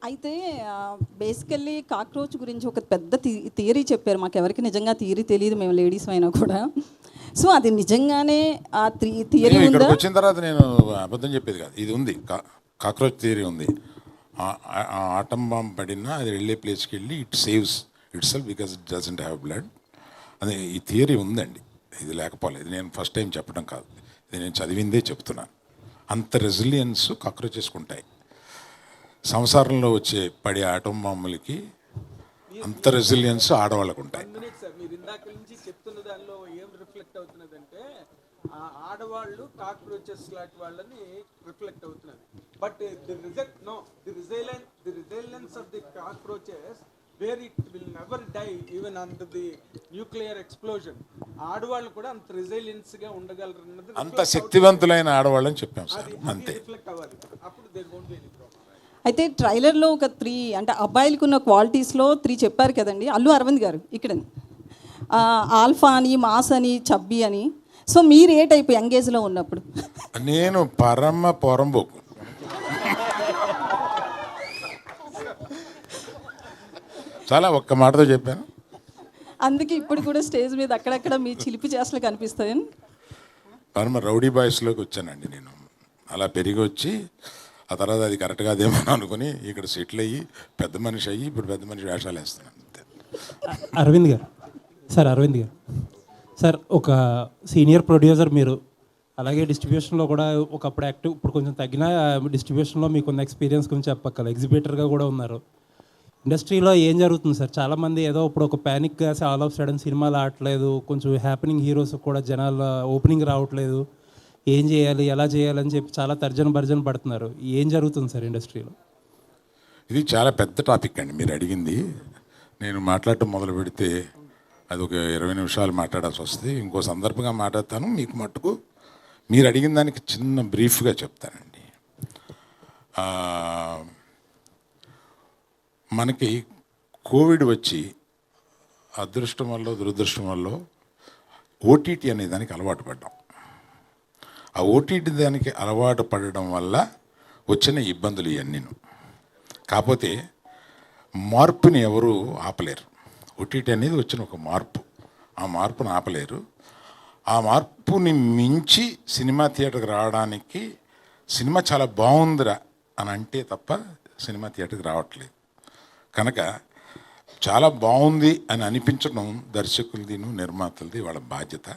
అయితే basically cockroach గురించి ఒక పెద్ద థియరీ చెప్పారు. మాకు ఎవరికి నిజంగా థియరీ తెలియదు, మేము లేడీస్ అయినా కూడా. సో అది నిజంగానే ఆ థియరీ ఇక్కడికి వచ్చిన తర్వాత నేను అబద్ధం చెప్పేది కాదు, ఇది ఉంది, కాక్రోచ్ థియరీ ఉంది. ఆటం బాంబ్ పడినా అది వెళ్ళే ప్లేస్కి వెళ్ళి it saves it self because it doesn't have blood. అది ఈ థియరీ ఉందండి, ఇది లేకపోలేదు. నేను ఫస్ట్ టైం చెప్పడం కాదు, ఇది నేను చదివిందే చెప్తున్నాను. అంత రెసిలియన్స్ కాక్రోచెస్కి ఉంటాయి. సంసారంలో వచ్చే పడే ఆటం బాంబులకి అంత రెసిలియన్స్ ఆడవాళ్ళకు ఉంటాయి. మీరు ఇందాక నుంచి చెప్తున్న దానిలో ఏం రిఫ్లెక్ట్ అవుతున్నదంటే ఆడవాళ్ళు కాక్రోచెస్ లాంటి వాళ్ళని రిఫ్లెక్ట్ అవుతున్నది. But the resilience of the cockroaches where it will never die even under the nuclear explosion. ఆడవాళ్ళు కూడా అంత రెసిలియన్స్ గా ఉండగలరు అన్నది, అంత శక్తివంతులైన ఆడవాళ్ళని చెప్పాం సార్, అంతే. రిఫ్లెక్ట్ అవ్వాలి, అప్పుడు there won't be any problem. అయితే ట్రైలర్లో ఒక 3 అంటే అబ్బాయిలకు ఉన్న క్వాలిటీస్లో 3 చెప్పారు కదండి అల్లు అరవింద్ గారు ఇక్కడ. ఆల్ఫా అని, మాస్ అని, చబ్బీ అని. సో మీరు ఏ టైప్ యంగేజ్లో ఉన్నప్పుడు? నేను పరమ పొరంబోకు. చాలా ఒక్క మాటతో చెప్పాను. అందుకే ఇప్పుడు కూడా స్టేజ్ మీద అక్కడక్కడ మీ చిలిపి చేష్టలు కనిపిస్తాయి. పరమ రౌడీ బాయ్స్లోకి వచ్చానండి నేను. అలా పెరిగి వచ్చి ఆ తర్వాత అది కరెక్ట్ కాదేమో అనుకుని ఇక్కడ సెటిల్ అయ్యి పెద్ద మనిషి అయ్యి ఇప్పుడు పెద్ద మనిషి వేషాలు వేస్తున్నాను అంతే. అరవింద్ గారు సార్, ఒక సీనియర్ ప్రొడ్యూసర్ మీరు, అలాగే డిస్ట్రిబ్యూషన్లో కూడా ఒకప్పుడు యాక్టివ్, ఇప్పుడు కొంచెం తగ్గిన డిస్ట్రిబ్యూషన్లో మీకున్న ఎక్స్పీరియన్స్ గురించి చెప్పక్కల. ఎగ్జిబిటర్గా కూడా ఉన్నారు. ఇండస్ట్రీలో ఏం జరుగుతుంది సార్? చాలామంది ఏదో ఇప్పుడు ఒక ప్యానిక్గా ఆల్ ఆఫ్ సడన్ సినిమాలు ఆడట్లేదు, కొంచెం హ్యాపెనింగ్ హీరోస్ కూడా జనాలు ఓపెనింగ్ రావట్లేదు, ఏం చేయాలి ఎలా చేయాలని చెప్పి చాలా భర్జన పడుతున్నారు. ఏం జరుగుతుంది సార్ ఇండస్ట్రీలో? ఇది చాలా పెద్ద టాపిక్ అండి మీరు అడిగింది. నేను మాట్లాడటం మొదలు పెడితే అది ఒక 20 నిమిషాలు మాట్లాడాల్సి వస్తుంది. ఇంకో సందర్భంగా మాట్లాడతాను. మీకు మట్టుకు మీరు అడిగిన దానికి చిన్న బ్రీఫ్గా చెప్తానండి. మనకి కోవిడ్ వచ్చి అదృష్టం వల్ల దురదృష్టం వల్ల ఓటీటీ అనే దానికి అలవాటు పడ్డాం. ఆ ఓటీటీ దానికి అలవాటు పడడం వల్ల వచ్చిన ఇబ్బందులు ఇవన్నీ. కాకపోతే మార్పుని ఎవరు ఆపలేరు. ఓటీటీ అనేది వచ్చిన ఒక మార్పు, ఆ మార్పుని ఆపలేరు. ఆ మార్పుని మించి సినిమా థియేటర్కి రావడానికి సినిమా చాలా బాగుందిరా అని అంటే తప్ప సినిమా థియేటర్కి రావట్లేదు. కనుక చాలా బాగుంది అని అనిపించడం దర్శకులది నిర్మాతలది వాళ్ళ బాధ్యత.